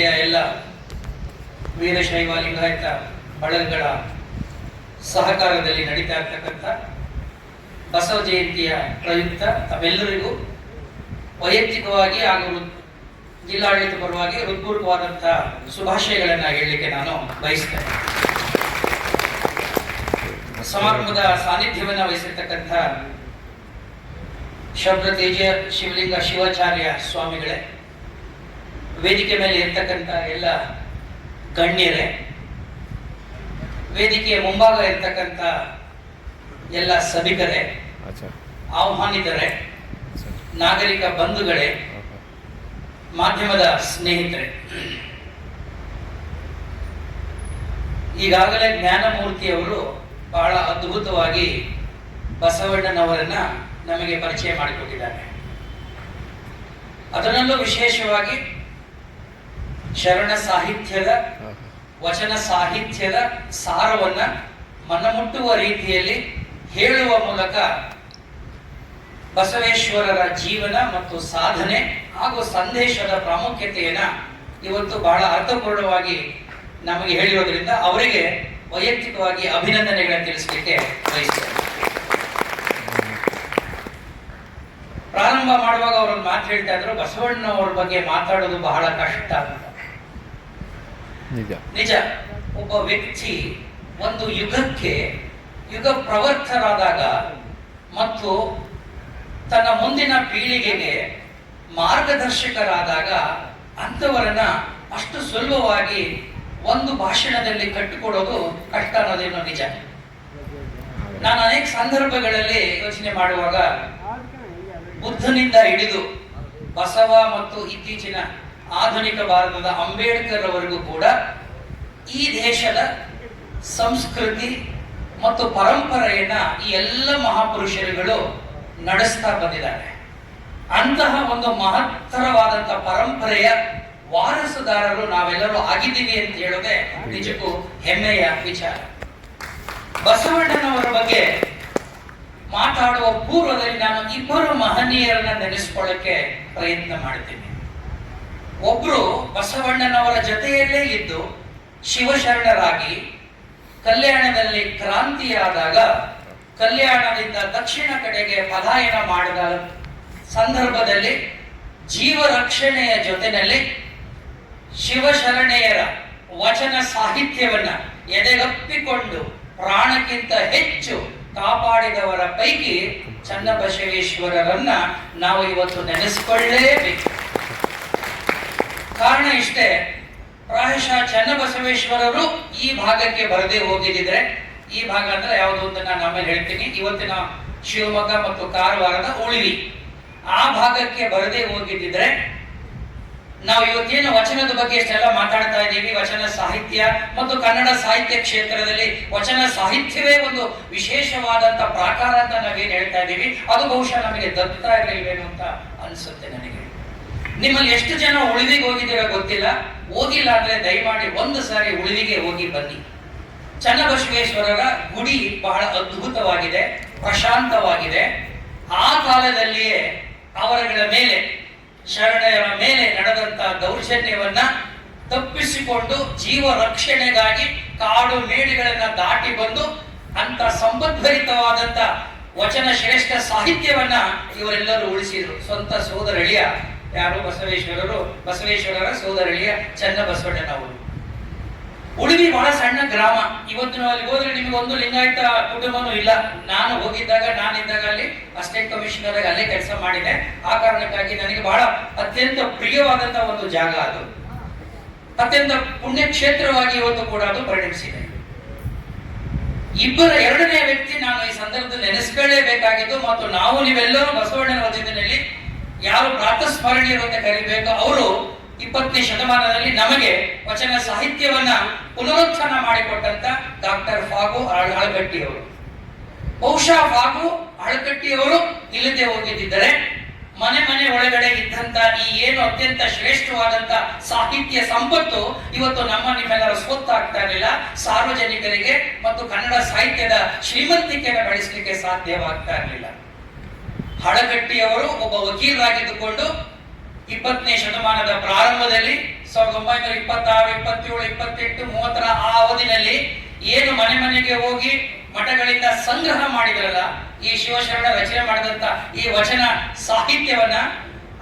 ಎಲ್ಲ ವೀರಶೈವ ಲಿಂಗಾಯತ ಬಳಗಗಳ ಸಹಕಾರದಲ್ಲಿ ನಡೀತಾ ಇರ್ತಕ್ಕಂಥ ಬಸವ ಜಯಂತಿಯ ಪ್ರಯುಕ್ತ ತಮ್ಮೆಲ್ಲರಿಗೂ ವೈಯಕ್ತಿಕವಾಗಿ ಹಾಗೂ ಜಿಲ್ಲಾಡಳಿತ ಪರವಾಗಿ ಹೃತ್ಪೂರ್ವಕವಾದಂತಹ ಶುಭಾಶಯಗಳನ್ನು ಹೇಳಲಿಕ್ಕೆ ನಾನು ಬಯಸ್ತೇನೆ. ಸಮಾರಂಭದ ಸಾನ್ನಿಧ್ಯವನ್ನು ವಹಿಸಿರ್ತಕ್ಕಂಥ ಶಬ್ದ ತೇಜ ಶಿವಲಿಂಗ ಶಿವಾಚಾರ್ಯ ಸ್ವಾಮಿಗಳೇ, ವೇದಿಕೆ ಮೇಲೆ ಇರ್ತಕ್ಕಂಥ ಎಲ್ಲ ಗಣ್ಯರೇ, ವೇದಿಕೆಯ ಮುಂಭಾಗ ಇರ್ತಕ್ಕಂಥ ಎಲ್ಲ ಸಭಿಕರೇ, ಆಹ್ವಾನಿತರೇ, ನಾಗರಿಕ ಬಂಧುಗಳೇ, ಮಾಧ್ಯಮದ ಸ್ನೇಹಿತರೆ, ಈಗಾಗಲೇ ಜ್ಞಾನಮೂರ್ತಿಯವರು ಬಹಳ ಅದ್ಭುತವಾಗಿ ಬಸವಣ್ಣನವರನ್ನ ನಮಗೆ ಪರಿಚಯ ಮಾಡಿಕೊಟ್ಟಿದ್ದಾರೆ. ಅದರಲ್ಲೂ ವಿಶೇಷವಾಗಿ ಶರಣ ಸಾಹಿತ್ಯದ ವಚನ ಸಾಹಿತ್ಯದ ಸಾರವನ್ನ ಮನಮುಟ್ಟುವ ರೀತಿಯಲ್ಲಿ ಹೇಳುವ ಮೂಲಕ ಬಸವೇಶ್ವರರ ಜೀವನ ಮತ್ತು ಸಾಧನೆ ಹಾಗೂ ಸಂದೇಶದ ಪ್ರಾಮುಖ್ಯತೆಯನ್ನ ಇವತ್ತು ಬಹಳ ಅರ್ಥಪೂರ್ಣವಾಗಿ ನಮಗೆ ಹೇಳಿರೋದ್ರಿಂದ ಅವರಿಗೆ ವೈಯಕ್ತಿಕವಾಗಿ ಅಭಿನಂದನೆಗಳನ್ನು ತಿಳಿಸಲಿಕ್ಕೆ ಬಯಸ್ತೇನೆ. ಪ್ರಾರಂಭ ಮಾಡುವಾಗ ಅವರೊಂದು ಮಾತು ಹೇಳ್ತಾ ಇದ್ರು, ಬಸವಣ್ಣನವರ ಬಗ್ಗೆ ಮಾತಾಡೋದು ಬಹಳ ಕಷ್ಟ ಅಂತ. ನಿಜ. ಒಬ್ಬ ವ್ಯಕ್ತಿ ಒಂದು ಯುಗಕ್ಕೆ ಯುಗ ಪ್ರವರ್ತರಾದಾಗ ಮತ್ತು ತನ್ನ ಮುಂದಿನ ಪೀಳಿಗೆಗೆ ಮಾರ್ಗದರ್ಶಕರಾದಾಗ ಅಂಥವರನ್ನ ಅಷ್ಟು ಸುಲಭವಾಗಿ ಒಂದು ಭಾಷಣದಲ್ಲಿ ಕಟ್ಟಿಕೊಡೋದು ಕಷ್ಟ ಅನ್ನೋದೇನೋ ನಿಜ. ನಾನು ಅನೇಕ ಸಂದರ್ಭಗಳಲ್ಲಿ ಯೋಚನೆ ಮಾಡುವಾಗ ಬುದ್ಧನಿಂದ ಹಿಡಿದು ಬಸವ ಮತ್ತು ಇತ್ತೀಚಿನ ಆಧುನಿಕ ಭಾರತದ ಅಂಬೇಡ್ಕರ್ ಅವರಿಗೂ ಕೂಡ ಈ ದೇಶದ ಸಂಸ್ಕೃತಿ ಮತ್ತು ಪರಂಪರೆಯನ್ನ ಈ ಎಲ್ಲ ಮಹಾಪುರುಷರುಗಳು ನಡೆಸ್ತಾ ಬಂದಿದ್ದಾರೆ. ಅಂತಹ ಒಂದು ಮಹತ್ತರವಾದಂತಹ ಪರಂಪರೆಯ ವಾರಸುದಾರರು ನಾವೆಲ್ಲರೂ ಆಗಿದ್ದೀವಿ ಅಂತ ಹೇಳೋದೇ ನಿಜಕ್ಕೂ ಹೆಮ್ಮೆಯ ವಿಚಾರ. ಬಸವಣ್ಣನವರ ಬಗ್ಗೆ ಮಾತಾಡುವ ಪೂರ್ವದಲ್ಲಿ ನಾನು ಇಬ್ಬರು ಮಹನೀಯರನ್ನ ನೆನೆಸ್ಕೊಳ್ಳಕ್ಕೆ ಪ್ರಯತ್ನ ಮಾಡ್ತೀನಿ. ಒಬ್ರು ಬಸವಣ್ಣನವರ ಜೊತೆಯಲ್ಲೇ ಇದ್ದು ಶಿವಶರಣರಾಗಿ ಕಲ್ಯಾಣದಲ್ಲಿ ಕ್ರಾಂತಿಯಾದಾಗ ಕಲ್ಯಾಣದಿಂದ ದಕ್ಷಿಣ ಕಡೆಗೆ ಪಲಾಯನ ಮಾಡಿದ ಸಂದರ್ಭದಲ್ಲಿ ಜೀವ ರಕ್ಷಣೆಯ ಜೊತೆಯಲ್ಲಿ ಶಿವಶರಣೆಯರ ವಚನ ಸಾಹಿತ್ಯವನ್ನ ಎದೆಗಪ್ಪಿಕೊಂಡು ಪ್ರಾಣಕ್ಕಿಂತ ಹೆಚ್ಚು ಕಾಪಾಡಿದವರ ಪೈಕಿ ಚನ್ನಬಸವೇಶ್ವರರನ್ನ ನಾವು ಇವತ್ತು ನೆನೆಸಿಕೊಳ್ಳಲೇಬೇಕು. ಕಾರಣ ಇಷ್ಟೇ, ಪ್ರಾಯಶಃ ಚನ್ನಬಸವೇಶ್ವರರು ಈ ಭಾಗಕ್ಕೆ ಬರದೇ ಹೋಗಿದ್ರೆ, ಈ ಭಾಗ ಅಂದ್ರೆ ಯಾವುದು ಅಂತ ನಾನು ಆಮೇಲೆ ಹೇಳ್ತೀನಿ, ಇವತ್ತಿನ ಶಿವಮೊಗ್ಗ ಮತ್ತು ಕಾರವಾರದ ಉಳಿವಿ ಆ ಭಾಗಕ್ಕೆ ಬರದೇ ಹೋಗಿದ್ದಿದ್ರೆ ನಾವು ಇವತ್ತೇನು ವಚನದ ಬಗ್ಗೆ ಇಷ್ಟೆಲ್ಲ ಮಾತಾಡ್ತಾ ಇದ್ದೀವಿ, ವಚನ ಸಾಹಿತ್ಯ ಮತ್ತು ಕನ್ನಡ ಸಾಹಿತ್ಯ ಕ್ಷೇತ್ರದಲ್ಲಿ ವಚನ ಸಾಹಿತ್ಯವೇ ಒಂದು ವಿಶೇಷವಾದಂತ ಪ್ರಾಕಾರ ಅಂತ ನಾವೇನ್ ಹೇಳ್ತಾ ಇದ್ದೀವಿ, ಅದು ಬಹುಶಃ ನಮಗೆ ದಕ್ತಾ ಇರಲಿಲ್ವೇನೋ ಅಂತ ಅನ್ಸುತ್ತೆ ನನಗೆ. ನಿಮ್ಮಲ್ಲಿ ಎಷ್ಟು ಜನ ಉಳಿವಿಗೆ ಹೋಗಿದ್ದೀರೋ ಗೊತ್ತಿಲ್ಲ, ಹೋಗಿಲ್ಲ ಅಂದ್ರೆ ದಯಮಾಡಿ ಒಂದು ಸಾರಿ ಉಳಿವಿಗೆ ಹೋಗಿ ಬನ್ನಿ. ಚನ್ನಬಸವೇಶ್ವರರ ಗುಡಿ ಬಹಳ ಅದ್ಭುತವಾಗಿದೆ, ಪ್ರಶಾಂತವಾಗಿದೆ. ಆ ಕಾಲದಲ್ಲಿಯೇ ಅವರುಗಳ ಮೇಲೆ, ಶರಣರ ಮೇಲೆ ನಡೆದಂತ ದೌರ್ಜನ್ಯವನ್ನ ತಪ್ಪಿಸಿಕೊಂಡು ಜೀವ ರಕ್ಷಣೆಗಾಗಿ ಕಾಡು ಮೇಡುಗಳನ್ನ ದಾಟಿ ಬಂದು ಅಂತ ಸಂಪದ್ಭರಿತವಾದಂತ ವಚನ ಶ್ರೇಷ್ಠ ಸಾಹಿತ್ಯವನ್ನ ಇವರೆಲ್ಲರೂ ಉಳಿಸಿದ್ರು. ಸ್ವಂತ ಸೋದರಳಿಯ ಯಾರು ಬಸವೇಶ್ವರರ ಸೋದರಳಿಯ ಚನ್ನಬಸವಣ್ಣನವರು. ಉಳಿವಿ ಬಹಳ ಸಣ್ಣ ಗ್ರಾಮ. ಇವತ್ತು ನಾವು ಅಲ್ಲಿ ಹೋದ್ರೆ ನಿಮಗೆ ಒಂದು ಲಿಂಗಾಯತ ಕುಟುಂಬನೂ ಇಲ್ಲ. ನಾನು ಹೋಗಿದ್ದಾಗ, ನಾನಿದ್ದಾಗ ಅಲ್ಲಿ ಅಸಿಸ್ಟೆಂಟ್ ಕಮಿಷನರ್ ಆಗಿ ಅಲ್ಲೇ ಕೆಲಸ ಮಾಡಿದೆ. ಆ ಕಾರಣಕ್ಕಾಗಿ ನನಗೆ ಬಹಳ ಅತ್ಯಂತ ಪ್ರಿಯವಾದಂತಹ ಒಂದು ಜಾಗ ಅದು. ಅತ್ಯಂತ ಪುಣ್ಯಕ್ಷೇತ್ರವಾಗಿ ಇವತ್ತು ಕೂಡ ಅದು ಪರಿಣಮಿಸಿದೆ. ಎರಡನೇ ವ್ಯಕ್ತಿ ನಾನು ಈ ಸಂದರ್ಭದಲ್ಲಿ ನೆನೆಸ್ಕೊಳ್ಳೇಬೇಕಾಗಿದ್ದು ಮತ್ತು ನಾವು ನೀವೆಲ್ಲರೂ ಬಸವಣ್ಣನ ವಚನದಲ್ಲಿ ಯಾರು ಪ್ರಾತಸ್ಮರಣೀಯರು ಅಂತ ಕರಿಬೇಕು, ಅವರು 20ನೇ ಶತಮಾನದಲ್ಲಿ ನಮಗೆ ವಚನ ಸಾಹಿತ್ಯವನ್ನ ಪುನರುತ್ಥಾನ ಮಾಡಿಕೊಟ್ಟಂತ ಡಾಕ್ಟರ್ ಫಾಗು ಅಳಕಟ್ಟಿಯವರು. ಬಹುಶಃ ಫಾಗು ಅಳಕಟ್ಟಿಯವರು ಇಲ್ಲದೆ ಹೋಗಿದ್ದರೆ ಮನೆ ಒಳಗಡೆ ಇದ್ದಂತ ಈ ಏನು ಅತ್ಯಂತ ಶ್ರೇಷ್ಠವಾದಂತ ಸಾಹಿತ್ಯ ಸಂಪತ್ತು ಇವತ್ತು ನಿಮ್ಮೆಲ್ಲರ ಸ್ವತ್ತಾಗ್ತಾ ಇರಲಿಲ್ಲ. ಸಾರ್ವಜನಿಕರಿಗೆ ಮತ್ತು ಕನ್ನಡ ಸಾಹಿತ್ಯದ ಶ್ರೀಮಂತಿಕೆಯನ್ನು ಬೆಳೆಸಲಿಕ್ಕೆ ಸಾಧ್ಯವಾಗ್ತಾ ಇರಲಿಲ್ಲ. ಹಳಗಟ್ಟಿಯವರು ಒಬ್ಬ ವಕೀಲರಾಗಿದ್ದುಕೊಂಡು 20ನೇ ಶತಮಾನದ ಪ್ರಾರಂಭದಲ್ಲಿ 1926, 27, 28, 30ರ ಆ ಅವಧಿನಲ್ಲಿ ಏನು ಮನೆ ಮನೆಗೆ ಹೋಗಿ ಮಠಗಳಿಂದ ಸಂಗ್ರಹ ಮಾಡಿದ್ರಲ್ಲ ಈ ಶಿವಶರಣ ರಚನೆ ಮಾಡಿದಂತ ಈ ವಚನ ಸಾಹಿತ್ಯವನ್ನ,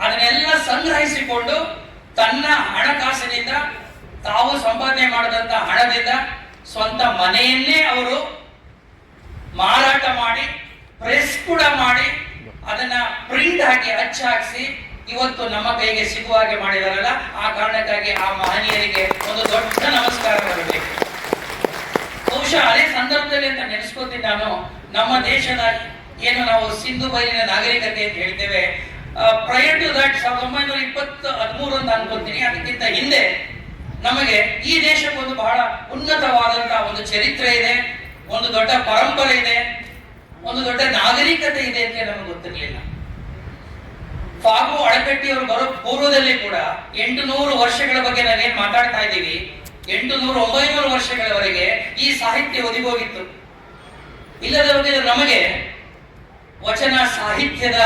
ಅದನ್ನೆಲ್ಲ ಸಂಗ್ರಹಿಸಿಕೊಂಡು ತನ್ನ ಹಣಕಾಸಿನಿಂದ, ತಾವು ಸಂಪಾದನೆ ಮಾಡಿದಂತ ಹಣದಿಂದ ಸ್ವಂತ ಮನೆಯನ್ನೇ ಅವರು ಮಾರಾಟ ಮಾಡಿ, ಪ್ರೆಸ್ ಕೂಡ ಮಾಡಿ, ಅದನ್ನ ಪ್ರಿಂಟ್ ಹಾಕಿ ಹಾಕಿಸಿ ಇವತ್ತು ನಮ್ಮ ಕೈಗೆ ಸಿಗುವ ಹಾಗೆ ಮಾಡಿದಾರಲ್ಲ, ಆ ಕಾರಣಕ್ಕಾಗಿ ಆ ಮಹನೀಯರಿಗೆ ಒಂದು ದೊಡ್ಡ ನಮಸ್ಕಾರ ಬರಬೇಕು. ಬಹುಶಃ ಅದೇ ಸಂದರ್ಭದಲ್ಲಿ ಅಂತ ನೆನೆಸ್ಕೊತೀನಿ ನಾನು, ನಮ್ಮ ದೇಶದ ಏನು ನಾವು ಸಿಂಧು ಬಯಲಿನ ನಾಗರಿಕತೆ ಅಂತ ಹೇಳ್ತೇವೆ, ಪ್ರಯರ್ ಟು ದಟ್ 1913 ಅಂತ ಅನ್ಕೊತೀನಿ, ಅದಕ್ಕಿಂತ ಹಿಂದೆ ನಮಗೆ ಈ ದೇಶಕ್ಕೆ ಒಂದು ಬಹಳ ಉನ್ನತವಾದಂತಹ ಒಂದು ಚರಿತ್ರೆ ಇದೆ, ಒಂದು ದೊಡ್ಡ ಪರಂಪರೆ ಇದೆ, ಒಂದು ದೊಡ್ಡ ನಾಗರಿಕತೆ ಇದೆ ಅಂತ ನಮಗೆ ಗೊತ್ತಿರಲಿಲ್ಲ. ಫಾಗು ಅಳಕಟ್ಟಿಯವರು ಬರೋ ಪೂರ್ವದಲ್ಲಿ ಕೂಡ 800 ವರ್ಷಗಳ ಬಗ್ಗೆ ನಾವೇನ್ ಮಾತಾಡ್ತಾ ಇದ್ದೀವಿ, 800-900 ವರ್ಷಗಳವರೆಗೆ ಈ ಸಾಹಿತ್ಯ ಒದಗೋಗಿತ್ತು. ಇಲ್ಲದ ಬಗ್ಗೆ ನಮಗೆ ವಚನ ಸಾಹಿತ್ಯದ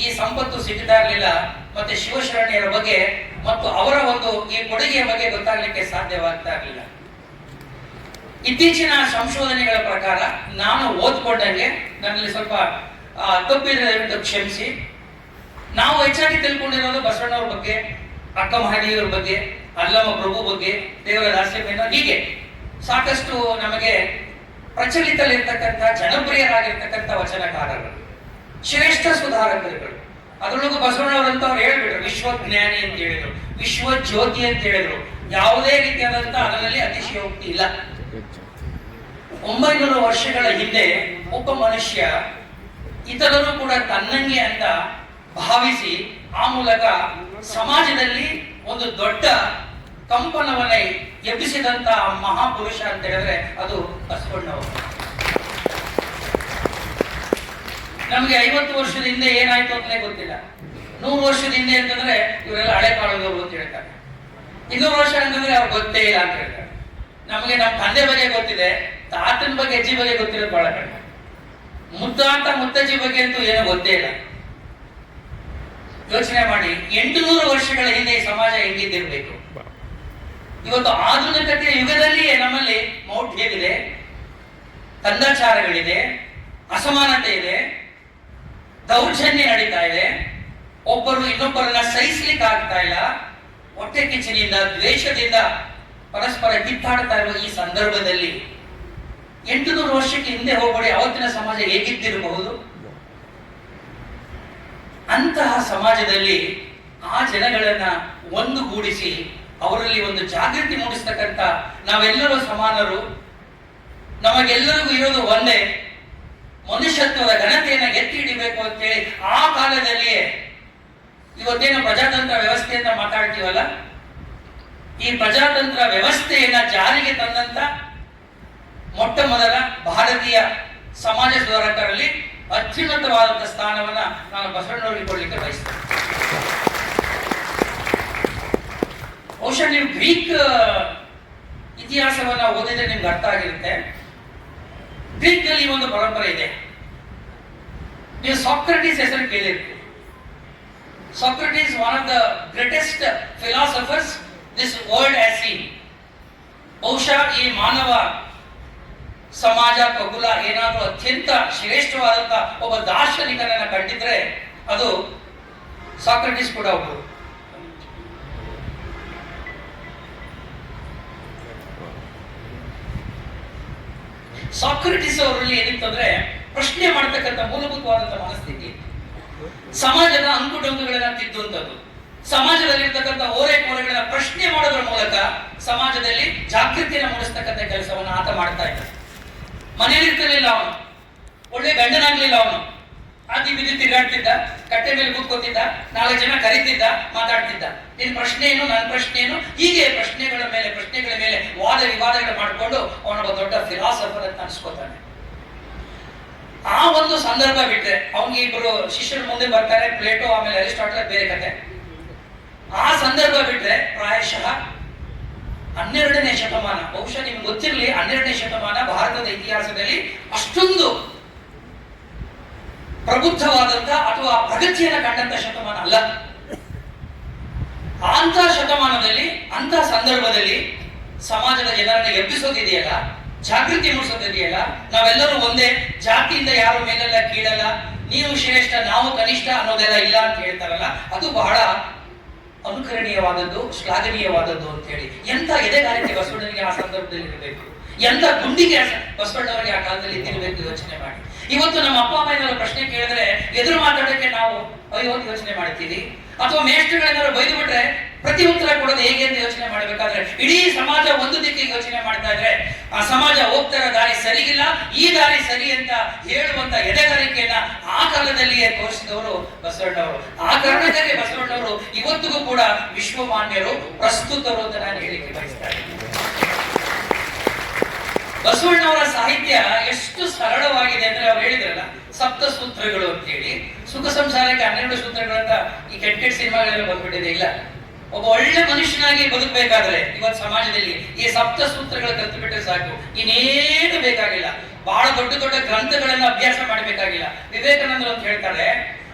ಈ ಸಂಪತ್ತು ಸಿಗ್ತಾ ಇರಲಿಲ್ಲ, ಮತ್ತೆ ಶಿವಶರಣೆಯರ ಬಗ್ಗೆ ಮತ್ತು ಅವರ ಒಂದು ಈ ಕೊಡುಗೆಯ ಬಗ್ಗೆ ಗೊತ್ತಾಗ್ಲಿಕ್ಕೆ ಸಾಧ್ಯವಾಗ್ತಾ ಇರಲಿಲ್ಲ. ಇತ್ತೀಚಿನ ಸಂಶೋಧನೆಗಳ ಪ್ರಕಾರ ನಾನು ಓದ್ಕೊಂಡಂಗೆ, ನನ್ನಲ್ಲಿ ಸ್ವಲ್ಪ ತಪ್ಪಿದ್ರೆ ದಯವಿಟ್ಟು ಕ್ಷಮಿಸಿ, ನಾವು ಹೆಚ್ಚಾಗಿ ತಿಳ್ಕೊಂಡಿರೋದು ಬಸವಣ್ಣವ್ರ ಬಗ್ಗೆ, ಅಕ್ಕ ಮಹದೇವಿಯವ್ರ ಬಗ್ಗೆ, ಅಲ್ಲಮ ಪ್ರಭು ಬಗ್ಗೆ, ದೇವರ ದಾಸ್ಯಮೇನ, ಹೀಗೆ ಸಾಕಷ್ಟು ನಮಗೆ ಪ್ರಚಲಿತಲ್ಲಿರ್ತಕ್ಕಂಥ ಜನಪ್ರಿಯರಾಗಿರ್ತಕ್ಕಂಥ ವಚನಕಾರರು, ಶ್ರೇಷ್ಠ ಸುಧಾರಕರುಗಳು. ಅದರೊಳಗೂ ಬಸವಣ್ಣವರಂತ ಅವ್ರು ಹೇಳ್ಬಿಟ್ರು ವಿಶ್ವಜ್ಞಾನಿ ಅಂತ ಹೇಳಿದ್ರು, ವಿಶ್ವ ಜ್ಯೋತಿ ಅಂತ ಹೇಳಿದ್ರು. ಯಾವುದೇ ರೀತಿಯಾದಂತ ಅದರಲ್ಲಿ ಅತಿಶಯೋಕ್ತಿ ಇಲ್ಲ. 900 ವರ್ಷಗಳ ಹಿಂದೆ ಒಬ್ಬ ಮನುಷ್ಯ ಇತರರು ಕೂಡ ತನ್ನಂಗೆ ಅಂತ ಭಾವಿಸಿ ಆ ಮೂಲಕ ಸಮಾಜದಲ್ಲಿ ಒಂದು ದೊಡ್ಡ ಕಂಪನವನ್ನೇ ಎಬ್ಬಿಸಿದಂತ ಮಹಾಪುರುಷ ಅಂತ ಹೇಳಿದ್ರೆ ಅದು ಬಸವಣ್ಣವರು. ನಮ್ಗೆ 50 ವರ್ಷದ ಹಿಂದೆ ಏನಾಯ್ತು ಅಂತಲೇ ಗೊತ್ತಿಲ್ಲ. 100 ವರ್ಷದ ಹಿಂದೆ ಅಂತಂದ್ರೆ ಇವರೆಲ್ಲ ಹಳೆ ಕಾಲದವರು ಅಂತ ಹೇಳ್ತಾರೆ. 200 ವರ್ಷ ಅಂತಂದ್ರೆ ಅವ್ರಿಗೆ ಗೊತ್ತೇ ಇಲ್ಲ ಅಂತ ಹೇಳ್ತಾರೆ. ನಮಗೆ ನಮ್ಮ ತಂದೆ ಬಗ್ಗೆ ಗೊತ್ತಿದೆ, ತಾತನ ಬಗ್ಗೆ, ಅಜ್ಜಿ ಬಗ್ಗೆ ಗೊತ್ತಿರೋದು ಬಹಳ ಕಡಿಮೆ. ಮುತ್ತಜ್ಜಿ ಬಗ್ಗೆ ಅಂತೂ ಏನೋ ಗೊತ್ತೇ ಇಲ್ಲ. ಯೋಚನೆ ಮಾಡಿ, 800 ವರ್ಷಗಳ ಹಿಂದೆ ಈ ಸಮಾಜ ಹೆಂಗಿದ್ದಿರ್ಬೇಕು. ಇವತ್ತು ಆಧುನಿಕತೆಯ ಯುಗದಲ್ಲಿಯೇ ನಮ್ಮಲ್ಲಿ ಮೌಢ್ಯ ಇದೆ, ಕಂದಾಚಾರಗಳಿದೆ, ಅಸಮಾನತೆ ಇದೆ, ದೌರ್ಜನ್ಯ ನಡೀತಾ ಇದೆ, ಒಬ್ಬರು ಇನ್ನೊಬ್ಬರನ್ನ ಸಹಿಸ್ಲಿಕ್ಕೆ ಆಗ್ತಾ ಇಲ್ಲ, ಹೊಟ್ಟೆ ಕಿಚ್ಚನಿಂದ, ದ್ವೇಷದಿಂದ ಪರಸ್ಪರ ಕಿತ್ತಾಡ್ತಾ ಇರುವ ಈ ಸಂದರ್ಭದಲ್ಲಿ 800 ವರ್ಷಕ್ಕೆ ಹಿಂದೆ ಹೋಗ್ಬೇಡಿ, ಅವತ್ತಿನ ಸಮಾಜ ಹೇಗಿದ್ದಿರಬಹುದು. ಅಂತಹ ಸಮಾಜದಲ್ಲಿ ಆ ಜನಗಳನ್ನ ಒಂದುಗೂಡಿಸಿ ಅವರಲ್ಲಿ ಒಂದು ಜಾಗೃತಿ ಮೂಡಿಸ್ತಕ್ಕಂಥ, ನಾವೆಲ್ಲರೂ ಸಮಾನರು, ನಮಗೆಲ್ಲರಿಗೂ ಇರೋದು ಒಂದೇ, ಮನುಷ್ಯತ್ವದ ಘನತೆಯನ್ನ ಎತ್ತಿ ಹಿಡಿಬೇಕು ಅಂತೇಳಿ ಆ ಕಾಲದಲ್ಲಿಯೇ ಇವತ್ತೇನು ಪ್ರಜಾತಂತ್ರ ವ್ಯವಸ್ಥೆ ಅಂತ ಮಾತಾಡ್ತೀವಲ್ಲ, ಈ ಪ್ರಜಾತಂತ್ರ ವ್ಯವಸ್ಥೆಯನ್ನ ಜಾರಿಗೆ ತಂದಂತ ಮೊಟ್ಟ ಮೊದಲ ಭಾರತೀಯ ಸಮಾಜ ಸುಧಾರಕರಲ್ಲಿ ಅತ್ಯುನ್ನತವಾದಂತಹ ಸ್ಥಾನವನ್ನ ನಾನು ಬಸವಣ್ಣವರಿಗೆ ಕೊಡ್ಲಿಕ್ಕೆ ಬಯಸ್ತೇನೆ. ಬಹುಶಃ ನೀವು ಗ್ರೀಕ್ ಇತಿಹಾಸವನ್ನ ಓದಿದ್ರೆ ನಿಮ್ಗೆ ಅರ್ಥ ಆಗಿರುತ್ತೆ. ಗ್ರೀಕ್ ನಲ್ಲಿ ಒಂದು ಪರಂಪರೆ ಇದೆ. ನೀವು ಸಾಕ್ರೆಟಿಸ್ ಹೆಸರು ಕೇಳಿರ್ತೀವಿ. Socrates one of the greatest philosophers this world has seen. ಬಹುಶಃ ಈ ಮಾನವ ಸಮಾಜ ಖಗೋಳ ಏನಾದರೂ ಅತ್ಯಂತ ಶ್ರೇಷ್ಠವಾದಂತ ಒಬ್ಬ ದಾರ್ಶನಿಕನನ್ನ ಕಂಡಿದ್ರೆ ಅದು ಸಾಕ್ರೆಟಿಸ್ ಕೂಡ ಒಬ್ಬರು. ಸಾಕ್ರೆಟಿಸ್ ಅವರಲ್ಲಿ ಏನಿತ್ತಂದ್ರೆ ಪ್ರಶ್ನೆ ಮಾಡತಕ್ಕಂಥ ಮೂಲಭೂತವಾದಂತಹ ಮನಸ್ಥಿತಿ, ಸಮಾಜದ ಅಂಕುಡೊಂಕುಗಳನ್ನ ತಿದ್ದುವಂಥದ್ದು, ಸಮಾಜದಲ್ಲಿರ್ತಕ್ಕಂಥ ಓರೆಕೋರೆಗಳನ್ನ ಪ್ರಶ್ನೆ ಮಾಡೋದ್ರ ಮೂಲಕ ಸಮಾಜದಲ್ಲಿ ಜಾಗೃತಿಯನ್ನು ಮೂಡಿಸ್ತಕ್ಕಂಥ ಕೆಲಸವನ್ನು ಆತ ಮಾಡ್ತಾ ಇದ್ದ. ಮನೆಯಲ್ಲಿರ್ತಿರ್ಲಿಲ್ಲ ಅವನು, ಒಳ್ಳೆ ಗಂಡನಾಗ್ಲಿಲ್ಲ ಅವನು, ಆದಿ ಬಿದ್ದು ತಿರುಗಾಡ್ತಿದ್ದ, ಕಟ್ಟೆ ಮೇಲೆ ಕೂತ್ಕೋತಿದ್ದ, 4 ಜನ ಕರೀತಿದ್ದ, ಮಾತಾಡ್ತಿದ್ದ. ನಿನ್ ಪ್ರಶ್ನೆ ಏನು, ನನ್ನ ಪ್ರಶ್ನೆ ಏನು, ಹೀಗೆ ಪ್ರಶ್ನೆಗಳ ಮೇಲೆ ವಾದ ವಿವಾದಗಳು ಮಾಡಿಕೊಂಡು ಅವನೊಬ್ಬ ದೊಡ್ಡ ಫಿಲಾಸಫರ್ ಅಂತ ಅನ್ಸ್ಕೋತಾನೆ. ಆ ಒಂದು ಸಂದರ್ಭ ಬಿಟ್ರೆ ಅವನಿಗೆ ಇಬ್ಬರು ಶಿಷ್ಯರು ಮುಂದೆ ಬರ್ತಾರೆ, ಪ್ಲೇಟೋ ಆಮೇಲೆ ಅರಿಸ್ಟಾಟಲ್, ಬೇರೆ ಕತೆ. ಆ ಸಂದರ್ಭ ಬಿಟ್ರೆ ಪ್ರಾಯಶಃ 12ನೇ ಶತಮಾನ, ಬಹುಶಃ ನಿಮ್ಗೆ ಗೊತ್ತಿರಲಿ, 12ನೇ ಶತಮಾನ ಭಾರತದ ಇತಿಹಾಸದಲ್ಲಿ ಅಷ್ಟೊಂದು ಪ್ರಬುದ್ಧವಾದಂತ ಅಥವಾ ಪ್ರಗತಿಯನ್ನು ಕಂಡಂತ ಶತಮಾನ ಅಲ್ಲ. ಅಂತ ಶತಮಾನದಲ್ಲಿ, ಅಂತ ಸಂದರ್ಭದಲ್ಲಿ ಸಮಾಜದ ಜನರನ್ನ ಎಬ್ಬಿಸೋದಿದೆಯಲ್ಲ, ಜಾಗೃತಿ ಮೂಡಿಸೋದಿದೆಯಲ್ಲ, ನಾವೆಲ್ಲರೂ ಒಂದೇ, ಜಾತಿಯಿಂದ ಯಾರು ಮೇಲೆಲ್ಲ ಕೀಳಲ್ಲ, ನೀವು ಶ್ರೇಷ್ಠ ನಾವು ಕನಿಷ್ಠ ಅನ್ನೋದೆಲ್ಲ ಇಲ್ಲ ಅಂತ ಹೇಳ್ತಾರಲ್ಲ, ಅದು ಬಹಳ ಅನುಕರಣೀಯವಾದದ್ದು, ಶ್ಲಾಘನೀಯವಾದದ್ದು ಅಂತ ಹೇಳಿ. ಎಂತ ಎದೆಗಾರಿಕೆ ಬಸವಣ್ಣನಿಗೆ ಆ ಸಂದರ್ಭದಲ್ಲಿ ಇರಬೇಕು, ಎಂತ ಗುಂಡಿಗೆ ಬಸವಣ್ಣವರಿಗೆ ಆ ಕಾಲದಲ್ಲಿ ಇದ್ದಿರಬೇಕು, ಯೋಚನೆ ಮಾಡಿ. ಇವತ್ತು ನಮ್ಮ ಅಪ್ಪ ಅಮ್ಮ ಏನಾದ್ರು ಪ್ರಶ್ನೆ ಕೇಳಿದ್ರೆ ಎದುರು ಮಾತಾಡೋಕೆ ನಾವು ಅಯ್ಯೋ ಯೋಚನೆ ಮಾಡ್ತೀವಿ, ಅಥವಾ ಮೇಷ್ಟ್ರುಗಳೇನಾದ್ರು ಬೈದು ಬಿಟ್ರೆ ಪ್ರತಿ ಉತ್ತರ ಕೊಡೋದು ಹೇಗೆ ಅಂತ ಯೋಚನೆ ಮಾಡಬೇಕಾದ್ರೆ, ಇಡೀ ಸಮಾಜ ಒಂದು ದಿಕ್ಕಿಗೆ ಯೋಚನೆ ಮಾಡ್ತಾ ಇದ್ರೆ ಆ ಸಮಾಜ ಹೋಗ್ತಾರ ದಾರಿ ಸರಿಗಿಲ್ಲ, ಈ ದಾರಿ ಸರಿ ಅಂತ ಹೇಳುವಂತ ಎದೆಗಾರಿಕೆಯನ್ನ ಆ ಕಾಲದಲ್ಲಿಯೇ ತೋರಿಸಿದವರು ಬಸವಣ್ಣವರು. ಆ ಕಾರಣಕ್ಕಾಗಿ ಬಸವಣ್ಣವರು ಇವತ್ತಿಗೂ ಕೂಡ ವಿಶ್ವಮಾನ್ಯರು, ಪ್ರಸ್ತುತರು ಅಂತ ನಾನು ಹೇಳಿಕೆ ಬಯಸ್ತಾರೆ. ಬಸವಣ್ಣವರ ಸಾಹಿತ್ಯ ಎಷ್ಟು ಸರಳವಾಗಿದೆ ಅಂದ್ರೆ, ಅವ್ರು ಹೇಳಿದ್ರಲ್ಲ ಸಪ್ತ ಸೂತ್ರಗಳು ಅಂತ ಹೇಳಿ, ಸುಖ ಸಂಸಾರಕ್ಕೆ 12 ಸೂತ್ರಗಳಂತ ಈ ಕೆಟ್ಟ ಸಿನಿಮಾಗಳೆಲ್ಲ ಬಂದ್ಬಿಟ್ಟಿದೆ. ಇಲ್ಲ, ಒಬ್ಬ ಒಳ್ಳೆ ಮನುಷ್ಯನಾಗಿ ಬದುಕಬೇಕಾದ್ರೆ ಇವತ್ತು ಸಮಾಜದಲ್ಲಿ ಈ ಸಪ್ತ ಸೂತ್ರಗಳು ಕಲ್ತು ಬಿಟ್ಟರೆ ಸಾಕು, ಇನ್ನೇನು ಬೇಕಾಗಿಲ್ಲ. ಬಹಳ ದೊಡ್ಡ ದೊಡ್ಡ ಗ್ರಂಥಗಳನ್ನ ಅಭ್ಯಾಸ ಮಾಡಬೇಕಾಗಿಲ್ಲ. ವಿವೇಕಾನಂದರು ಅಂತ ಹೇಳ್ತಾರೆ,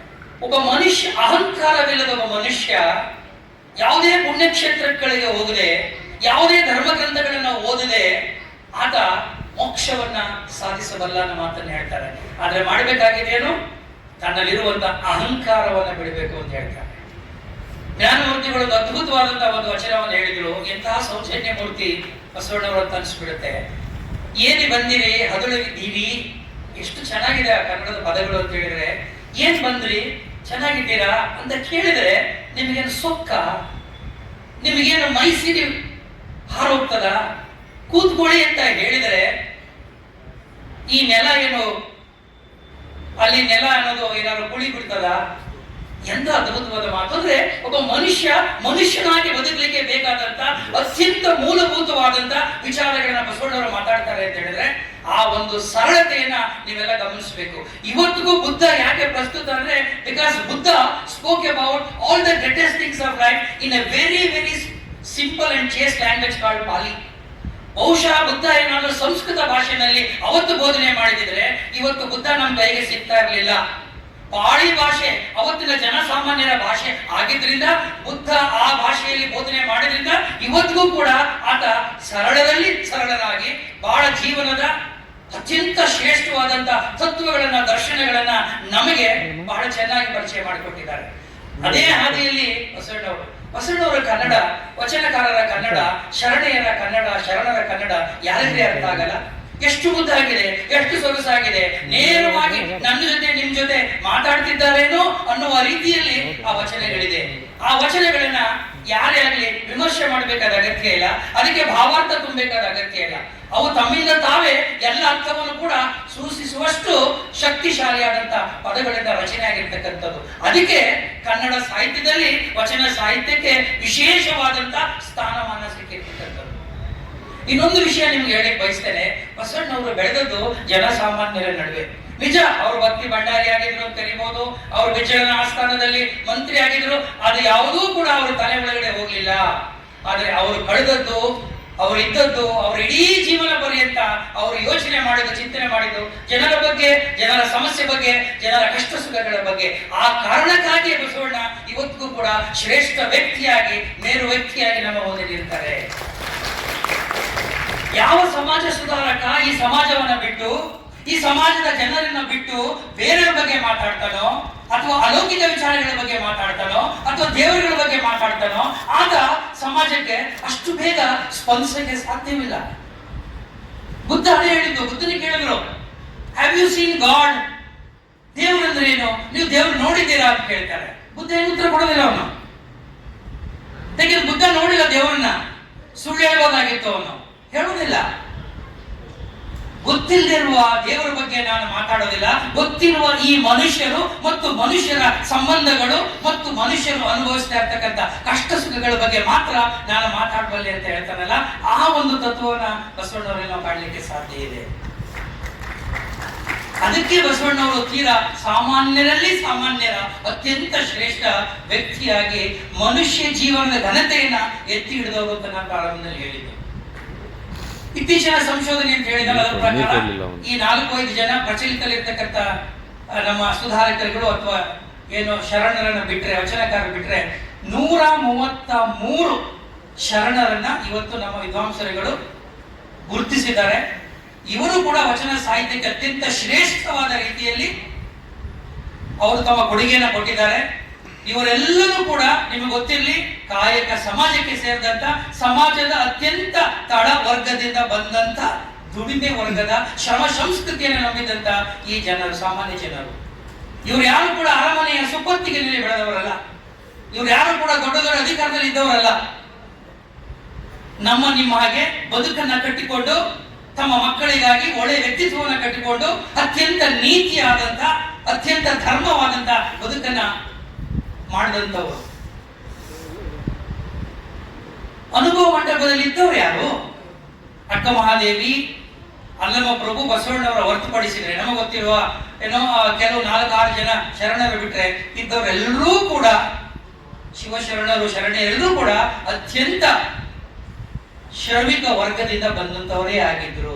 ಒಬ್ಬ ಮನುಷ್ಯ ಅಹಂಕಾರವಿಲ್ಲದ ಒಬ್ಬ ಮನುಷ್ಯ ಯಾವುದೇ ಪುಣ್ಯಕ್ಷೇತ್ರಗಳಿಗೆ ಹೋಗದೆ, ಯಾವುದೇ ಧರ್ಮ ಗ್ರಂಥಗಳನ್ನ ಓದದೆ ಆತ ಮೋಕ್ಷವನ್ನ ಸಾಧಿಸಬಲ್ಲ ಅನ್ನೋ ಮಾತನ್ನ ಹೇಳ್ತಾರೆ. ಆದ್ರೆ ಮಾಡಬೇಕಾಗಿದೇನು, ತನ್ನಲ್ಲಿರುವಂತ ಅಹಂಕಾರವನ್ನ ಬಿಡಬೇಕು ಅಂತ ಹೇಳ್ತಾರೆ. ಜ್ಞಾನಮೂರ್ತಿಗಳು ಅದ್ಭುತವಾದಂತಹ ಒಂದು ವಚನವನ್ನು ಹೇಳಿದ್ರು. ಎಂತಹ ಸೌಜನ್ಯ ಮೂರ್ತಿ ಬಸವಣ್ಣವರು ಅಂತ ಅನ್ಸ್ಬಿಡುತ್ತೆ. ಏನಿ ಬಂದಿರಿ ಹದುಳಗಿದ್ದೀರಿ, ಎಷ್ಟು ಚೆನ್ನಾಗಿದೆ ಆ ಕನ್ನಡದ ಪದಗಳು ಅಂತ ಹೇಳಿದ್ರೆ, ಏನ್ ಬಂದ್ರಿ ಚೆನ್ನಾಗಿದ್ದೀರಾ ಅಂತ ಕೇಳಿದ್ರೆ ನಿಮಗೇನು ಸೊಕ್ಕ, ನಿಮಗೇನು ಮೈಸಿರಿ ಹಾರೋಗ್ತದ, ಕೂತ್ಕೊಳ್ಳಿ ಅಂತ ಹೇಳಿದರೆ ಈ ನೆಲ ಏನು ಅಲ್ಲಿ ನೆಲ ಅನ್ನೋದು ಏನಾದ್ರು ಕುಳಿ ಬಿಡ್ತದ? ಎಂತ ಅದ್ಭುತವಾದ ಮಾತು ಅಂದ್ರೆ, ಒಬ್ಬ ಮನುಷ್ಯನಾಗಿ ಬದುಕಲಿಕ್ಕೆ ಬೇಕಾದಂತ ಅತ್ಯಂತ ಮೂಲಭೂತವಾದಂತ ವಿಚಾರಗಳನ್ನ ಬಸವಣ್ಣವರು ಮಾತಾಡ್ತಾರೆ ಅಂತ ಹೇಳಿದ್ರೆ ಆ ಒಂದು ಸರಳತೆಯನ್ನ ನೀವೆಲ್ಲ ಗಮನಿಸಬೇಕು. ಇವತ್ತಿಗೂ ಬುದ್ಧ ಯಾಕೆ ಪ್ರಸ್ತುತ ಅಂದ್ರೆ, because Buddha spoke about all the greatest things of life in a very very simple and chaste language called Pali. ಬಹುಶಃ ಬುದ್ಧ ಏನಾದ್ರು ಸಂಸ್ಕೃತ ಭಾಷೆಯಲ್ಲಿ ಅವತ್ತು ಬೋಧನೆ ಮಾಡಿದ್ರೆ ಇವತ್ತು ಬುದ್ಧ ನಮ್ಮ ಕೈಗೆ ಸಿಗ್ತಾ ಇರಲಿಲ್ಲ. ಪಾಳಿ ಭಾಷೆ ಅವತ್ತಿನ ಜನಸಾಮಾನ್ಯರ ಭಾಷೆ ಆಗಿದ್ರಿಂದ, ಬುದ್ಧ ಆ ಭಾಷೆಯಲ್ಲಿ ಬೋಧನೆ ಮಾಡಿದ್ರಿಂದ ಇವತ್ತಿಗೂ ಕೂಡ ಆತ ಸರಳದಲ್ಲಿ ಸರಳರಾಗಿ ಬಹಳ ಜೀವನದ ಅತ್ಯಂತ ಶ್ರೇಷ್ಠವಾದಂತ ತತ್ವಗಳನ್ನ, ದರ್ಶನಗಳನ್ನ ನಮಗೆ ಬಹಳ ಚೆನ್ನಾಗಿ ಪರಿಚಯ ಮಾಡಿಕೊಟ್ಟಿದ್ದಾರೆ. ಅದೇ ಹಾದಿಯಲ್ಲಿ ಬಸವಣ್ಣವರ ಕನ್ನಡ, ವಚನಕಾರರ ಕನ್ನಡ, ಶರಣೆಯರ ಕನ್ನಡ, ಶರಣರ ಕನ್ನಡ ಯಾರಿಗೆ ಅರ್ಥ ಆಗಲ್ಲ? ಎಷ್ಟು ಮುದ್ದಾಗಿದೆ, ಎಷ್ಟು ಸೊಗಸಾಗಿದೆ, ನೇರವಾಗಿ ನನ್ನ ಜೊತೆ ನಿಮ್ ಜೊತೆ ಮಾತಾಡ್ತಿದ್ದಾರೇನೋ ಅನ್ನುವ ರೀತಿಯಲ್ಲಿ ಆ ವಚನಗಳಿದೆ. ಆ ವಚನಗಳನ್ನ ಯಾರೇ ಆಗಲಿ ವಿಮರ್ಶೆ ಮಾಡಬೇಕಾದ ಅಗತ್ಯ ಇಲ್ಲ, ಅದಕ್ಕೆ ಭಾವಾರ್ಥ ತುಂಬಬೇಕಾದ ಅಗತ್ಯ ಇಲ್ಲ. ಅವು ತಮ್ಮಿಂದ ತಾವೇ ಎಲ್ಲ ಅರ್ಥವನ್ನು ಕೂಡ ಸೂಚಿಸುವಷ್ಟು ಶಕ್ತಿಶಾಲಿಯಾದಂತ ಪದಗಳಿಂದ ರಚನೆ ಆಗಿರ್ತಕ್ಕಂಥದ್ದು. ಅದಕ್ಕೆ ಕನ್ನಡ ಸಾಹಿತ್ಯದಲ್ಲಿ ವಚನ ಸಾಹಿತ್ಯಕ್ಕೆ ವಿಶೇಷವಾದಂತ ಸ್ಥಾನಮಾನ ಸಿಕ್ಕಿರ್ತಕ್ಕಂಥದ್ದು. ಇನ್ನೊಂದು ವಿಷಯ ನಿಮ್ಗೆ ಹೇಳಿ ಬಯಸ್ತೇನೆ, ಬಸವಣ್ಣವರು ಬೆಳೆದದ್ದು ಜನಸಾಮಾನ್ಯರ ನಡುವೆ. ನಿಜ, ಅವರು ಭಕ್ತಿ ಭಂಡಾರಿ ಆಗಿದ್ರು ಅಂತ ಕರಿಬಹುದು, ಅವರು ವಿಚಾರಣ ಆಸ್ಥಾನದಲ್ಲಿ ಮಂತ್ರಿ ಆಗಿದ್ರು, ಅದು ಯಾವುದೂ ಕೂಡ ಅವರ ತಲೆ ಒಳಗಡೆ ಹೋಗ್ಲಿಲ್ಲ. ಆದ್ರೆ ಅವರು ಕಳೆದದ್ದು, ಅವರು ಇದ್ದದ್ದು, ಅವರ ಇಡೀ ಜೀವನ ಪರ್ಯಂತ ಅವರು ಯೋಚನೆ ಮಾಡಿದ್ದು, ಚಿಂತನೆ ಮಾಡಿದ್ದು ಜನರ ಬಗ್ಗೆ, ಜನರ ಸಮಸ್ಯೆ ಬಗ್ಗೆ, ಜನರ ಕಷ್ಟ ಸುಖಗಳ ಬಗ್ಗೆ. ಆ ಕಾರಣಕ್ಕಾಗಿ ಬಸವಣ್ಣ ಇವತ್ತಿಗೂ ಕೂಡ ಶ್ರೇಷ್ಠ ವ್ಯಕ್ತಿಯಾಗಿ, ಮೇರು ವ್ಯಕ್ತಿಯಾಗಿ ನಮ್ಮ ಮುಂದೆ ನಿಲ್ತಾರೆ. ಯಾವ ಸಮಾಜ ಸುಧಾರಕ ಈ ಸಮಾಜವನ್ನ ಬಿಟ್ಟು, ಈ ಸಮಾಜದ ಜನರನ್ನ ಬಿಟ್ಟು ಬೇರೆಯವ್ರ ಬಗ್ಗೆ ಮಾತಾಡ್ತಾನೋ, ಅಥವಾ ಅಲೌಕಿಕ ವಿಚಾರಗಳ ಬಗ್ಗೆ ಮಾತಾಡ್ತಾನೋ, ಅಥವಾ ದೇವರುಗಳ ಬಗ್ಗೆ ಮಾತಾಡ್ತಾನೋ, ಆಗ ಸಮಾಜಕ್ಕೆ ಅಷ್ಟು ಬೇಗ ಸ್ಪಂದಿಸಕ್ಕೆ ಸಾಧ್ಯವಿಲ್ಲ. ಬುದ್ಧ ಅದೇ ಹೇಳಿದ್ದು. ಬುದ್ಧನಿಗೆ ಕೇಳಿದ್ರು, ಹ್ಯಾವ್ ಯು ಸೀನ್ ಗಾಡ್? ದೇವ್ರು ಅಂದ್ರೆ ಏನು, ನೀವು ದೇವ್ರು ನೋಡಿದ್ದೀರಾ ಅಂತ ಕೇಳ್ತಾರೆ. ಬುದ್ಧ ಏನು ಉತ್ತರ ಕೊಡೋದಿಲ್ಲ. ಅವನು ಯಾಕೆಂದ್ರೆ ಬುದ್ಧ ನೋಡಿಲ್ಲ ದೇವ್ರನ್ನ, ಸುಳ್ಳು ಹೇಳ್ಬೋದಾಗಿತ್ತು, ಅವನು ಹೇಳುವುದಿಲ್ಲ. ಗೊತ್ತಿಲ್ಲದಿರುವ ದೇವರ ಬಗ್ಗೆ ನಾನು ಮಾತಾಡೋದಿಲ್ಲ, ಗೊತ್ತಿರುವ ಈ ಮನುಷ್ಯರು ಮತ್ತು ಮನುಷ್ಯರ ಸಂಬಂಧಗಳು ಮತ್ತು ಮನುಷ್ಯರು ಅನುಭವಿಸ್ತಾ ಇರ್ತಕ್ಕಂಥ ಕಷ್ಟ ಸುಖಗಳ ಬಗ್ಗೆ ಮಾತ್ರ ನಾನು ಮಾತಾಡಬಲ್ಲೆ ಅಂತ ಹೇಳ್ತಾನಲ್ಲ, ಆ ಒಂದು ತತ್ವವನ್ನ ಬಸವಣ್ಣವರಲ್ಲಿ ನಾವು ಕಾಣಲಿಕ್ಕೆ ಸಾಧ್ಯ ಇದೆ. ಅದಕ್ಕೆ ಬಸವಣ್ಣವರು ತೀರಾ ಸಾಮಾನ್ಯರಲ್ಲಿ ಸಾಮಾನ್ಯರ ಅತ್ಯಂತ ಶ್ರೇಷ್ಠ ವ್ಯಕ್ತಿಯಾಗಿ ಮನುಷ್ಯ ಜೀವನದ ಘನತೆಯನ್ನ ಎತ್ತಿ ಹಿಡಿದವರು ಅಂತ ನಾನು ಪ್ರಾರಂಭದಲ್ಲಿ ಹೇಳಿದ್ದೆ. ಇತ್ತೀಚಿನ ಸಂಶೋಧನೆ ಅಂತ ಹೇಳಿದಾಗ ಅದರ ಪ್ರಕಾರ ಈ 4-5 ಜನ ಪ್ರಚಲಿತಲ್ಲಿರ್ತಕ್ಕಂಥ ನಮ್ಮ ಸುಧಾರಕರುಗಳು ಅಥವಾ ಏನು ಶರಣರನ್ನ ಬಿಟ್ರೆ, ವಚನಕಾರ ಬಿಟ್ರೆ 133 ಶರಣರನ್ನ ಇವತ್ತು ನಮ್ಮ ವಿದ್ವಾಂಸರುಗಳು ಗುರುತಿಸಿದ್ದಾರೆ. ಇವರು ಕೂಡ ವಚನ ಸಾಹಿತ್ಯಕ್ಕೆ ಅತ್ಯಂತ ಶ್ರೇಷ್ಠವಾದ ರೀತಿಯಲ್ಲಿ ಅವರು ತಮ್ಮ ಕೊಡುಗೆಯನ್ನು ಕೊಟ್ಟಿದ್ದಾರೆ. ಇವರೆಲ್ಲರೂ ಕೂಡ ನಿಮಗೆ ಗೊತ್ತಿರಲಿ, ಕಾಯಕ ಸಮಾಜಕ್ಕೆ ಸೇರಿದಂತ, ಸಮಾಜದ ಅತ್ಯಂತ ತಳ ವರ್ಗದಿಂದ ಬಂದಂತ, ದುಡಿಮೆ ವರ್ಗದ ಶ್ರಮ ಸಂಸ್ಕೃತಿಯನ್ನು ನಂಬಿದಂತ ಈ ಜನರು, ಸಾಮಾನ್ಯ ಜನರು. ಇವ್ರು ಯಾರು ಕೂಡ ಅರಮನೆಯ ಸುಪ್ಪತ್ತಿಗೆ ಬೆಳೆದವರಲ್ಲ. ಇವ್ರು ಯಾರು ಕೂಡ ದೊಡ್ಡ ದೊಡ್ಡ ಅಧಿಕಾರದಲ್ಲಿ ಇದ್ದವರಲ್ಲ. ನಿಮ್ಮ ಹಾಗೆ ಬದುಕನ್ನ ಕಟ್ಟಿಕೊಂಡು, ತಮ್ಮ ಮಕ್ಕಳಿಗಾಗಿ ಒಳ್ಳೆಯ ವ್ಯಕ್ತಿತ್ವವನ್ನು ಕಟ್ಟಿಕೊಂಡು, ಅತ್ಯಂತ ನೀತಿಯಾದಂತ, ಅತ್ಯಂತ ಧರ್ಮವಾದಂತ ಬದುಕನ್ನ ಮಾಡಿದಂಥವ್ರು. ಅನುಭವ ಮಂಟಪದಲ್ಲಿ ಇದ್ದವ್ರು ಯಾರು? ಅಕ್ಕ ಮಹಾದೇವಿ, ಅಲ್ಲಮ ಪ್ರಭು, ಬಸವಣ್ಣವರ ಹೊರತುಪಡಿಸಿದ್ರೆ ನಮಗೆ ಗೊತ್ತಿರುವ ಕೆಲವು 4-6 ಜನ ಶರಣರು ಬಿಟ್ರೆ ಇದ್ದವರೆಲ್ಲರೂ ಕೂಡ, ಶಿವಶರಣರು, ಶರಣೆಯರೆಲ್ಲರೂ ಕೂಡ ಅತ್ಯಂತ ಶ್ರಮಿಕ ವರ್ಗದಿಂದ ಬಂದಂತವರೇ ಆಗಿದ್ರು.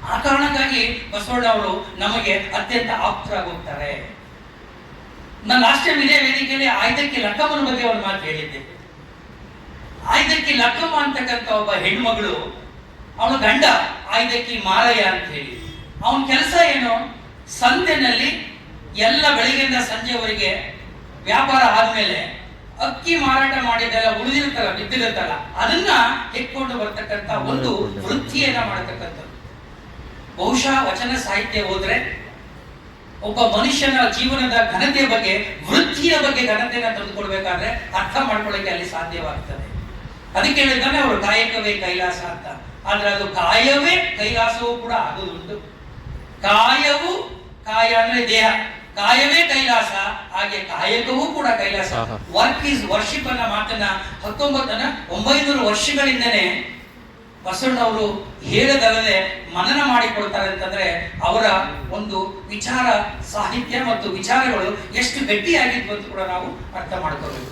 ಆ ಕಾರಣಕ್ಕಾಗಿ ಬಸವಣ್ಣವರು ನಮಗೆ ಅತ್ಯಂತ ಆಪ್ತರಾಗೋಗ್ತಾರೆ. ನಾನು ಲಾಸ್ಟ್ ಟೈಮ್ ಇದೇ ವೇದಿಕೆಯಲ್ಲಿ ಆಯ್ದಕ್ಕಿ ಲಕ್ಕಮ್ಮನ ಬಗ್ಗೆ ಒಂದು ಮಾತು ಹೇಳಿದ್ದೆ. ಆಯ್ದಕ್ಕಿ ಲಕ್ಕಮ್ಮ ಅಂತಕ್ಕಂಥ ಒಬ್ಬ ಹೆಣ್ಮಗಳು, ಅವಳ ಗಂಡ ಆಯ್ದಕ್ಕಿ ಮಾರಯ್ಯ ಅಂತ ಹೇಳಿ, ಅವನ ಕೆಲಸ ಏನು? ಸಂತೆನಲ್ಲಿ ಎಲ್ಲ ಬೆಳಿಗ್ಗೆಯಿಂದ ಸಂಜೆವರೆಗೆ ವ್ಯಾಪಾರ ಆದ್ಮೇಲೆ ಅಕ್ಕಿ ಮಾರಾಟ ಮಾಡಿದ್ದೆಲ್ಲ ಉಳಿದಿರುತ್ತಲ್ಲ, ಬಿದ್ದಿರುತ್ತಲ್ಲ, ಅದನ್ನ ಎತ್ಕೊಂಡು ಬರ್ತಕ್ಕಂಥ ಒಂದು ವೃತ್ತಿಯನ್ನ ಮಾಡತಕ್ಕಂಥದ್ದು. ಬಹುಶಃ ವಚನ ಸಾಹಿತ್ಯ ಹೋದ್ರೆ ಒಬ್ಬ ಮನುಷ್ಯನ ಜೀವನದ ಘನತೆಯ ಬಗ್ಗೆ, ವೃತ್ತಿಯ ಬಗ್ಗೆ ಘನತೆಯನ್ನ ತಂದುಕೊಳ್ಬೇಕಾದ್ರೆ ಅರ್ಥ ಮಾಡ್ಕೊಳ್ಳಿಕ್ಕೆ ಅಲ್ಲಿ ಸಾಧ್ಯವಾಗ್ತದೆ. ಅದಕ್ಕೆ ಹೇಳಿದ್ದಾನೆ ಅವರು ಕಾಯಕವೇ ಕೈಲಾಸ ಅಂತ. ಆದ್ರೆ ಅದು ಕಾಯವೇ ಕೈಲಾಸವೂ ಕೂಡ ಆಗುದುಂಟು. ಕಾಯವು, ಕಾಯ ಅಂದ್ರೆ ದೇಹ, ಕಾಯವೇ ಕೈಲಾಸ, ಹಾಗೆ ಕಾಯಕವೂ ಕೂಡ ಕೈಲಾಸ. ವರ್ಕ್ ಈಸ್ ವರ್ಷಿಪ್ ಅನ್ನೋ ಮಾತನ್ನ 1900 ವರ್ಷಗಳಿಂದನೇ ಬಸವಣ್ಣವರು ಹೇಳದಲ್ಲದೆ ಮನನ ಮಾಡಿಕೊಡ್ತಾರೆ. ಅಂತಂದ್ರೆ ಅವರ ಒಂದು ವಿಚಾರ, ಸಾಹಿತ್ಯ ಮತ್ತು ವಿಚಾರಗಳು ಎಷ್ಟು ಗಟ್ಟಿಯಾಗಿದ್ವು ಅಂತ ಕೂಡ ನಾವು ಅರ್ಥ ಮಾಡ್ಕೋಬೇಕು.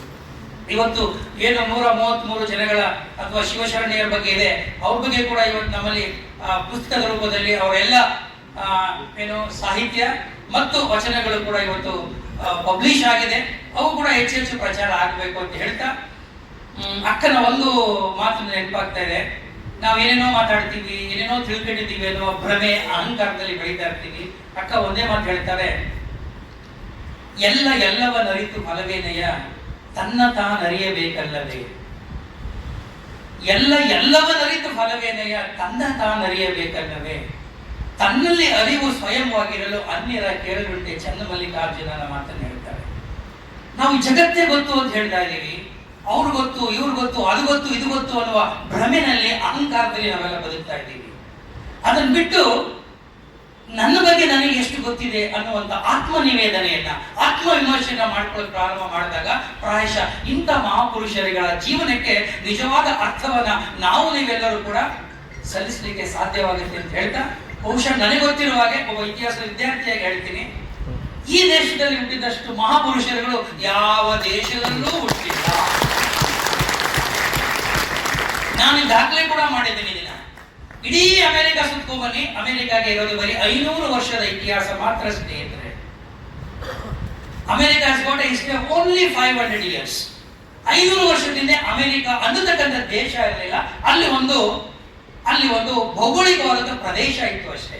ಇವತ್ತು ಏನು 133 ಜನಗಳ ಅಥವಾ ಶಿವಶರಣೆಯರ ಬಗ್ಗೆ ಇದೆ, ಅವ್ರ ಬಗ್ಗೆ ಕೂಡ ಇವತ್ತು ನಮ್ಮಲ್ಲಿ ಪುಸ್ತಕದ ರೂಪದಲ್ಲಿ ಅವರೆಲ್ಲ ಸಾಹಿತ್ಯ ಮತ್ತು ವಚನಗಳು ಕೂಡ ಇವತ್ತು ಪಬ್ಲಿಷ್ ಆಗಿದೆ. ಅವು ಕೂಡ ಹೆಚ್ಚು ಪ್ರಚಾರ ಆಗಬೇಕು ಅಂತ ಹೇಳ್ತಾ, ಅಕ್ಕನ ಒಂದು ಮಾತು ನೆನಪಾಗ್ತಾ ಇದೆ. ನಾವೇನೇನೋ ಮಾತಾಡ್ತೀವಿ, ಏನೇನೋ ತಿಳ್ಕೊಂಡಿದ್ದೀವಿ ಅನ್ನೋ ಭ್ರಮೆ, ಅಹಂಕಾರದಲ್ಲಿ ಬೆಳೀತಾ ಇರ್ತೀವಿ. ಅಕ್ಕ ಒಂದೇ ಮಾತು ಹೇಳ್ತಾರೆ, ಎಲ್ಲವನ್ನರಿತು ಫಲವೇನಯ್ಯ, ತನ್ನ ತಾನರಿಯಬೇಕಲ್ಲವೇ. ಎಲ್ಲವನ್ನರಿತು ಫಲವೇನಯ್ಯ, ತನ್ನ ತಾನರಿಯಬೇಕಲ್ಲವೇ. ತನ್ನಲ್ಲಿ ಅರಿವು ಸ್ವಯಂವಾಗಿರಲು ಅನ್ಯರ ಕೇಳಲುಂಟೆ, ಚನ್ನಮಲ್ಲಿಕಾರ್ಜುನನ ಮಾತನ್ನು ಹೇಳ್ತಾರೆ. ನಾವು ಜಗತ್ತೇ ಗೊತ್ತು ಅಂತ ಹೇಳ್ತಾ ಇದ್ದೀವಿ, ಅವ್ರು ಗೊತ್ತು, ಇವ್ರು ಗೊತ್ತು, ಅದು ಗೊತ್ತು, ಇದು ಗೊತ್ತು ಅನ್ನುವ ಭ್ರಮೆನಲ್ಲಿ, ಅಹಂಕಾರದಲ್ಲಿ ನಾವೆಲ್ಲ ಬದುಕ್ತಾ ಇದ್ದೀವಿ. ಅದನ್ನ ಬಿಟ್ಟು ನನ್ನ ಬಗ್ಗೆ ನನಗೆ ಎಷ್ಟು ಗೊತ್ತಿದೆ ಅನ್ನುವಂಥ ಆತ್ಮನಿವೇದನೆಯನ್ನ, ಆತ್ಮವಿಮರ್ಶೆಯನ್ನ ಮಾಡ್ಕೊಳ್ಳೋಕೆ ಪ್ರಾರಂಭ ಮಾಡಿದಾಗ ಪ್ರಾಯಶಃ ಇಂಥ ಮಹಾಪುರುಷರುಗಳ ಜೀವನಕ್ಕೆ ನಿಜವಾದ ಅರ್ಥವನ್ನ ನಾವು ನೀವೆಲ್ಲರೂ ಕೂಡ ಸಲ್ಲಿಸಲಿಕ್ಕೆ ಸಾಧ್ಯವಾಗುತ್ತೆ ಅಂತ ಹೇಳ್ತಾ, ಬಹುಶಃ ನನಗೆ ಗೊತ್ತಿರುವ ಹಾಗೆ ಒಬ್ಬ ಇತಿಹಾಸದ ವಿದ್ಯಾರ್ಥಿಯಾಗಿ ಹೇಳ್ತೀನಿ, ಈ ದೇಶದಲ್ಲಿ ಹುಟ್ಟಿದಷ್ಟು ಮಹಾಪುರುಷರುಗಳು ಯಾವ ದೇಶದಲ್ಲೂ ಹುಟ್ಟಿಲ್ಲ. ನಾನು ದಾಖಲೆ ಕೂಡ ಮಾಡಿದ್ದೀನಿ. ದಿನ ಇಡೀ ಅಮೆರಿಕ ಸುತ್ಕೊಂಡ್ ಬನ್ನಿ, ಅಮೆರಿಕಾಗೆ ಇರೋದು ಬರೀ 500 ವರ್ಷದ ಇತಿಹಾಸ ಮಾತ್ರ ಸ್ನೇಹಿತರೆ. America has got a history of only 500 years. 500 ವರ್ಷದಿಂದ ಅಮೆರಿಕ ಅನ್ನತಕ್ಕಂಥ ದೇಶ ಇರಲಿಲ್ಲ. ಅಲ್ಲಿ ಒಂದು ಭೌಗೋಳಿಕವಾದ ಪ್ರದೇಶ ಇತ್ತು ಅಷ್ಟೇ.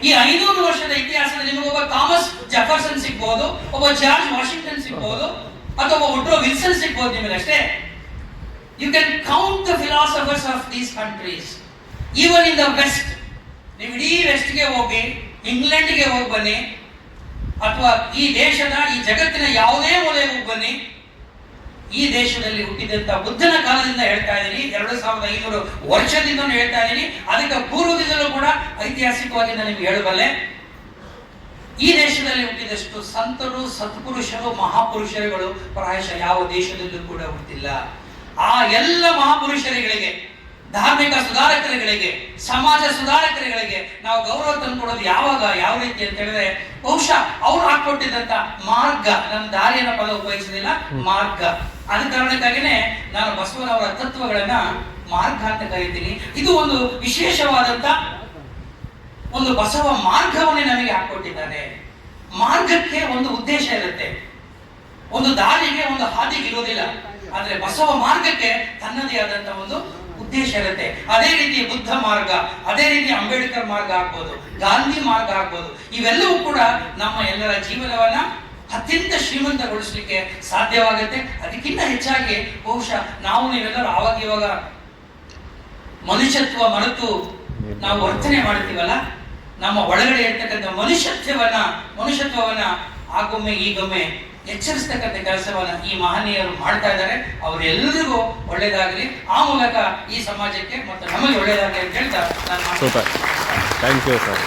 ಈ 500 ವರ್ಷದ ಇತಿಹಾಸದಲ್ಲಿ ನಿಮಗೊಬ್ಬ ಥಾಮಸ್ ಜೆಫರ್ಸನ್ ಸಿಗ್ಬಹುದು, ಒಬ್ಬ ಜಾರ್ಜ್ ವಾಷಿಂಗ್ಟನ್ ಸಿಗ್ಬಹುದು, ಅಥವಾ ವುಡ್ರೋ ವಿಲ್ಸನ್ ಸಿಗ್ಬಹುದು ನಿಮಗಷ್ಟೇ. You can count the philosophers of these countries even in the west. ನೀವು ಇಡೀ ವೆಸ್ಟ್ಗೆ ಹೋಗಿ, ಇಂಗ್ಲೆಂಡ್ಗೆ ಹೋಗಿ ಬನ್ನಿ, ಅಥವಾ ಈ ದೇಶದ, ಈ ಜಗತ್ತಿನ ಯಾವುದೇ ಮೂಲೆಗೆ ಹೋಗಿ ಬನ್ನಿ, ಈ ದೇಶದಲ್ಲಿ ಹುಟ್ಟಿದಂತ ಬುದ್ಧನ ಕಾಲದಿಂದ ಹೇಳ್ತಾ ಇದ್ದೀನಿ, 2500 ವರ್ಷದಿಂದ ಹೇಳ್ತಾ ಇದ್ದೀನಿ, ಅದಕ್ಕೆ ಪೂರ್ವದಿಂದಲೂ ಕೂಡ ಐತಿಹಾಸಿಕವಾಗಿ ನಾನು ನಿಮ್ಗೆ ಹೇಳಬಲ್ಲೆ. ಈ ದೇಶದಲ್ಲಿ ಹುಟ್ಟಿದಷ್ಟು ಸಂತರು, ಸತ್ಪುರುಷರು, ಮಹಾಪುರುಷರುಗಳು ಪ್ರಾಯಶಃ ಯಾವ ದೇಶದಲ್ಲೂ ಕೂಡ ಹುಟ್ಟಿಲ್ಲ. ಆ ಎಲ್ಲ ಮಹಾಪುರುಷರುಗಳಿಗೆ, ಧಾರ್ಮಿಕ ಸುಧಾರಕರುಗಳಿಗೆ, ಸಮಾಜ ಸುಧಾರಕರುಗಳಿಗೆ ನಾವು ಗೌರವ ತಂದುಕೊಡೋದು ಯಾವಾಗ, ಯಾವ ರೀತಿ ಅಂತ ಹೇಳಿದ್ರೆ, ಬಹುಶಃ ಅವ್ರು ಹಾಕೊಟ್ಟಿದ್ದಂತ ಮಾರ್ಗ, ನನ್ನ ದಾರಿಯನ್ನ ಪದ ಉಪಯೋಗಿಸಲಿಲ್ಲ, ಮಾರ್ಗ. ಅದ ಕಾರಣಕ್ಕಾಗಿನೇ ನಾನು ಬಸವನವರ ತತ್ವಗಳನ್ನ ಮಾರ್ಗ ಅಂತ ಕರೀತೀನಿ. ಇದು ಒಂದು ವಿಶೇಷವಾದಂತ ಒಂದು ಬಸವ ಮಾರ್ಗವನ್ನೇ ನಮಗೆ ಹಾಕೊಟ್ಟಿದ್ದಾರೆ. ಮಾರ್ಗಕ್ಕೆ ಒಂದು ಉದ್ದೇಶ ಇರುತ್ತೆ. ಒಂದು ದಾರಿಗೆ ಒಂದು ಹಾದಿಗೆ ಇರೋದಿಲ್ಲ. ಆದ್ರೆ ಬಸವ ಮಾರ್ಗಕ್ಕೆ ತನ್ನದೇ ಆದಂತ ಒಂದು ಉದ್ದೇಶ ಇರುತ್ತೆ. ಅದೇ ರೀತಿ ಬುದ್ಧ ಮಾರ್ಗ, ಅದೇ ರೀತಿ ಅಂಬೇಡ್ಕರ್ ಮಾರ್ಗ ಆಗ್ಬೋದು, ಗಾಂಧಿ ಮಾರ್ಗ ಆಗ್ಬೋದು. ಇವೆಲ್ಲವೂ ಕೂಡ ನಮ್ಮ ಎಲ್ಲರ ಜೀವನವನ್ನ ಅತ್ಯಂತ ಶ್ರೀಮಂತಗೊಳಿಸಲಿಕ್ಕೆ ಸಾಧ್ಯವಾಗುತ್ತೆ. ಅದಕ್ಕಿಂತ ಹೆಚ್ಚಾಗಿ ಬಹುಶಃ ನಾವು ನೀವೆಲ್ಲರೂ ಆವಾಗ ಇವಾಗ ಮನುಷ್ಯತ್ವ ಮರೆತು ನಾವು ವರ್ತನೆ ಮಾಡ್ತೀವಲ್ಲ, ನಮ್ಮ ಒಳಗಡೆ ಇರ್ತಕ್ಕಂಥ ಮನುಷ್ಯತ್ವವನ್ನ ಆಗೊಮ್ಮೆ ಈಗೊಮ್ಮೆ ಎಚ್ಚರಿಸ್ತಕ್ಕಂಥ ಕೆಲಸವನ್ನ ಈ ಮಹನೀಯರು ಮಾಡ್ತಾ ಇದ್ದಾರೆ. ಅವರೆಲ್ಲರಿಗೂ ಒಳ್ಳೇದಾಗಲಿ, ಆ ಮೂಲಕ ಈ ಸಮಾಜಕ್ಕೆ ಮತ್ತು ನಮಗೆ ಒಳ್ಳೇದಾಗಲಿ ಅಂತ ಹೇಳ್ತಾ ನಾನು ಸೂಪರ್. Thank you sir.